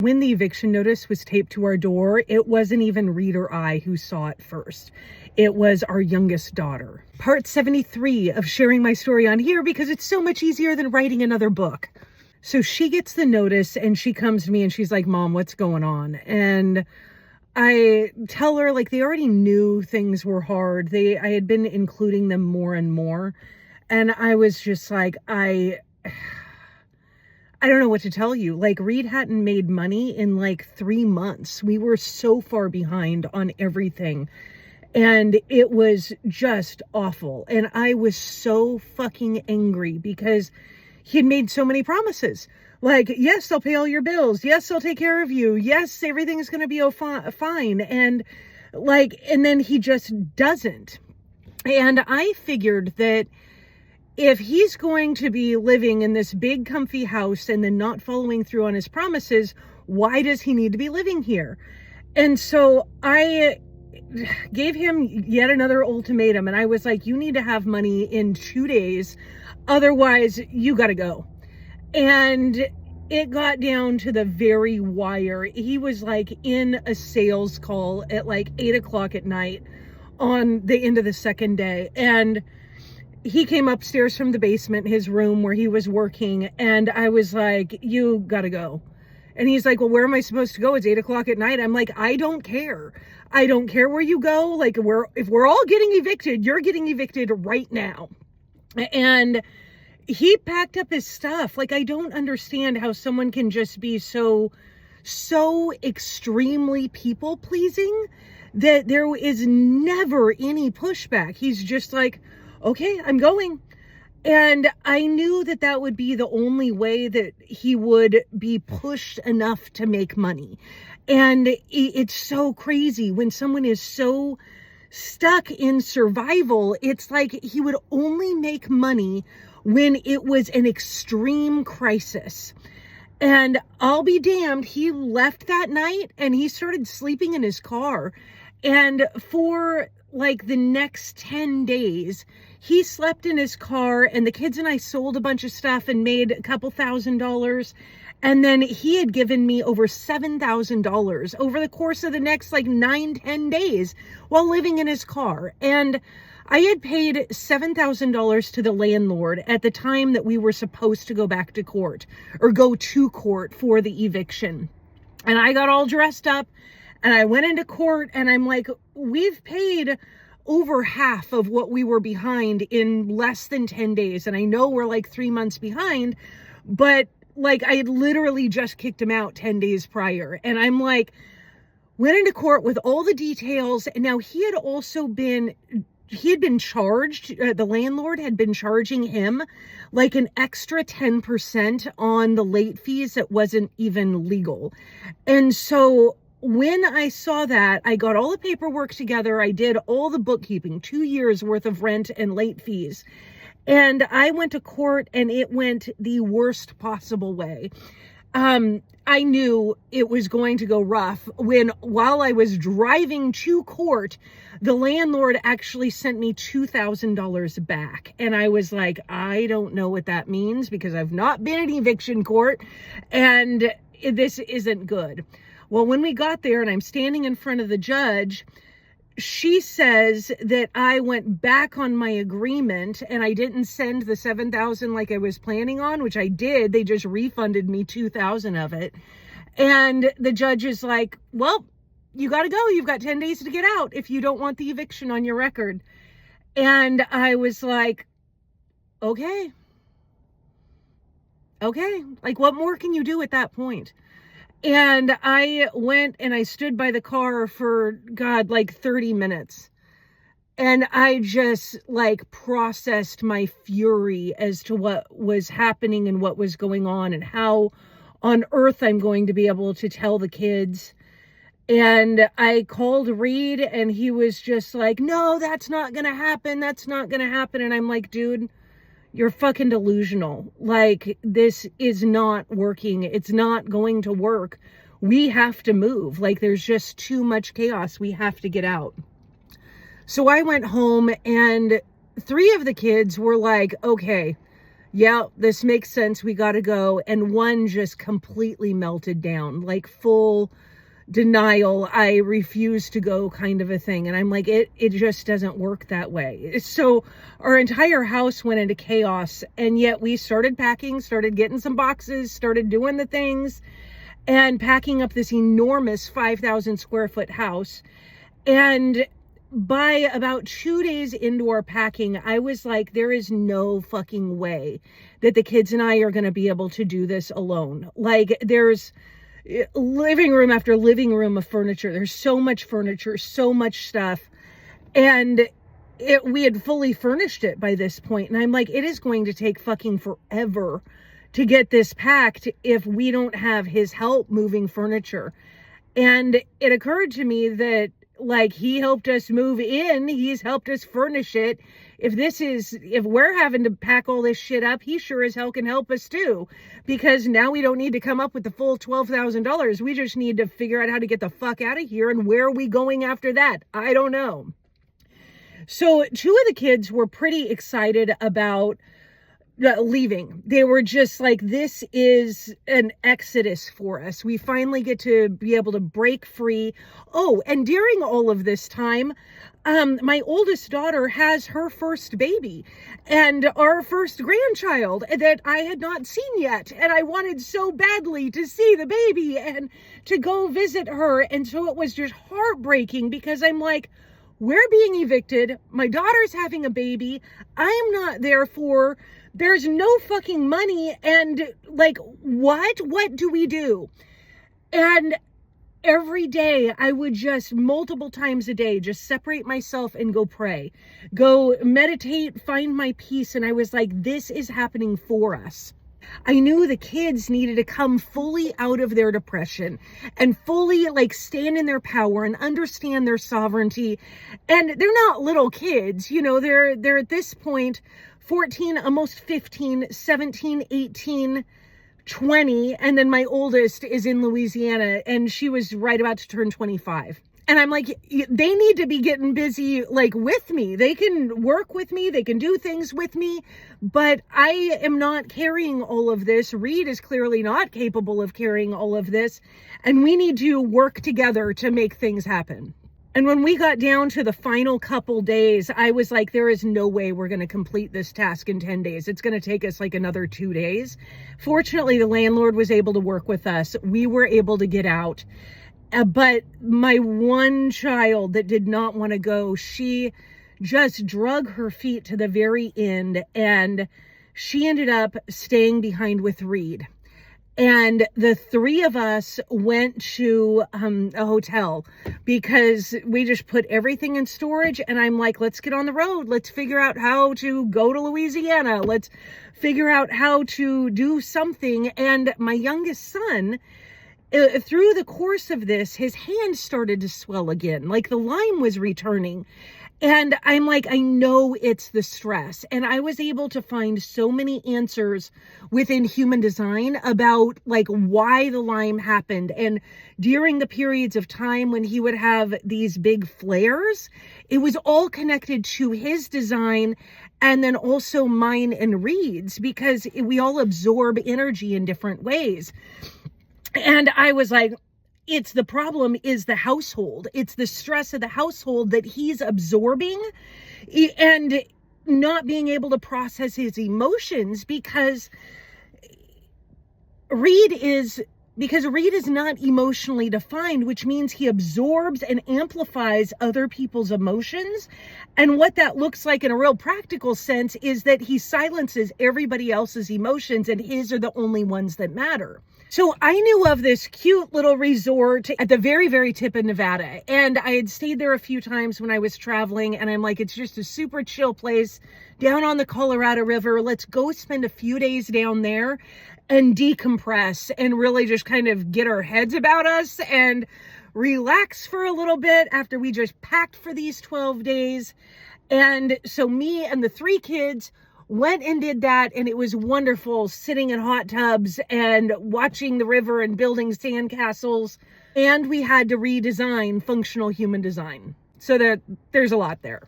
When the eviction notice was taped to our door, it wasn't even Reed or I who saw it first. It was our youngest daughter. Part 73 of sharing my story on here because it's so much easier than writing another book. So she gets the notice and she comes to me and she's like, Mom, what's going on? And I tell her, like, they already knew things were hard. I had been including them more and more. And I was just like, I don't know what to tell you. Like, Reed hadn't made money in like 3 months. We were so far behind on everything. And it was just awful. And I was so fucking angry because he had made so many promises. Like, yes, I'll pay all your bills. Yes, I'll take care of you. Yes, everything's going to be fine. And then he just doesn't. And I figured that if he's going to be living in this big comfy house and then not following through on his promises, why does he need to be living here? And so I gave him yet another ultimatum. And I was like, you need to have money in 2 days. Otherwise, you got to go. And it got down to the very wire. He was like in a sales call at like 8 o'clock at night on the end of the second day. And he came upstairs from the basement, his room where he was working. And I was like, you got to go. And he's like, well, where am I supposed to go? It's 8 o'clock at night. I'm like, I don't care. I don't care where you go. Like, if we're all getting evicted, you're getting evicted right now. And he packed up his stuff. Like, I don't understand how someone can just be so extremely people pleasing that there is never any pushback. He's just like, okay, I'm going. And I knew that that would be the only way that he would be pushed enough to make money. And it's so crazy when someone is so stuck in survival. It's like he would only make money when it was an extreme crisis. And I'll be damned, he left that night and he started sleeping in his car. And for like the next 10 days, he slept in his car, and the kids and I sold a bunch of stuff and made a couple $1,000s. And then he had given me over $7,000 over the course of the next like 9-10 days while living in his car. And I had paid $7,000 to the landlord at the time that we were supposed to go back to court or go to court for the eviction. And I got all dressed up and I went into court and I'm like, we've paid over half of what we were behind in less than 10 days. And I know we're like 3 months behind, but like I had literally just kicked him out 10 days prior. And I'm like, went into court with all the details. And now he had been charged, the landlord had been charging him like an extra 10% on the late fees that wasn't even legal. And so when I saw that, I got all the paperwork together. I did all the bookkeeping, 2 years worth of rent and late fees. And I went to court and it went the worst possible way. I knew it was going to go rough while I was driving to court, the landlord actually sent me $2,000 back. And I was like, I don't know what that means because I've not been in eviction court and this isn't good. Well, when we got there and I'm standing in front of the judge, she says that I went back on my agreement and I didn't send the $7,000 like I was planning on, which I did. They just refunded me $2,000 of it. And the judge is like, well, you got to go. You've got 10 days to get out if you don't want the eviction on your record. And I was like, okay. Like, what more can you do at that point? And I went and I stood by the car for, like 30 minutes. And I just like processed my fury as to what was happening and what was going on and how on earth I'm going to be able to tell the kids. And I called Reed and he was just like, no, that's not going to happen. That's not going to happen. And I'm like, dude, you're fucking delusional. Like, this is not working. It's not going to work. We have to move. Like, there's just too much chaos. We have to get out. So I went home and 3 of the kids were like, okay, yeah, this makes sense. We got to go. And one just completely melted down, like full denial. I refuse to go kind of a thing. And I'm like, it just doesn't work that way. So our entire house went into chaos. And yet we started packing, started getting some boxes, started doing the things and packing up this enormous 5,000 square foot house. And by about 2 days into our packing, I was like, there is no fucking way that the kids and I are going to be able to do this alone. Like, there's living room after living room of furniture. There's so much furniture, so much stuff. And we had fully furnished it by this point. And I'm like, it is going to take fucking forever to get this packed if we don't have his help moving furniture. And it occurred to me that, like, he helped us move in, he's helped us furnish it. If we're having to pack all this shit up, he sure as hell can help us too. Because now we don't need to come up with the full $12,000. We just need to figure out how to get the fuck out of here. And where are we going after that? I don't know. So 2 of the kids were pretty excited about leaving. They were just like, this is an exodus for us. We finally get to be able to break free. Oh, and during all of this time, my oldest daughter has her first baby and our first grandchild that I had not seen yet. And I wanted so badly to see the baby and to go visit her. And so it was just heartbreaking because I'm like, we're being evicted. My daughter's having a baby. I'm not there for. There's no fucking money. And like, what do we do? And every day I would just multiple times a day, just separate myself and go pray, go meditate, find my peace. And I was like, this is happening for us. I knew the kids needed to come fully out of their depression and fully like stand in their power and understand their sovereignty. And they're not little kids, you know, they're at this point 14, almost 15, 17, 18, 20. And then my oldest is in Louisiana and she was right about to turn 25. And I'm like, they need to be getting busy, like, with me. They can work with me. They can do things with me. But I am not carrying all of this. Reed is clearly not capable of carrying all of this. And we need to work together to make things happen. And when we got down to the final couple days, I was like, there is no way we're going to complete this task in 10 days. It's going to take us like another 2 days. Fortunately, the landlord was able to work with us. We were able to get out. But my one child that did not want to go, she just drug her feet to the very end and she ended up staying behind with Reed. And the 3 of us went to a hotel because we just put everything in storage. And I'm like, let's get on the road. Let's figure out how to go to Louisiana. Let's figure out how to do something. And my youngest son, through the course of this, his hand started to swell again, like the Lyme was returning. And I'm like, I know it's the stress. And I was able to find so many answers within human design about like why the Lyme happened. And during the periods of time when he would have these big flares, it was all connected to his design and then also mine and Reed's, because we all absorb energy in different ways. And I was like, it's the problem is the household. It's the stress of the household that he's absorbing and not being able to process his emotions because Reed is not emotionally defined, which means he absorbs and amplifies other people's emotions. And what that looks like in a real practical sense is that he silences everybody else's emotions and his are the only ones that matter. So I knew of this cute little resort at the very, very tip of Nevada. And I had stayed there a few times when I was traveling. And I'm like, it's just a super chill place down on the Colorado River. Let's go spend a few days down there and decompress and really just kind of get our heads about us and relax for a little bit after we just packed for these 12 days. And so me and the 3 kids went and did that, and it was wonderful sitting in hot tubs and watching the river and building sandcastles. And we had to redesign functional human design. So there's a lot there.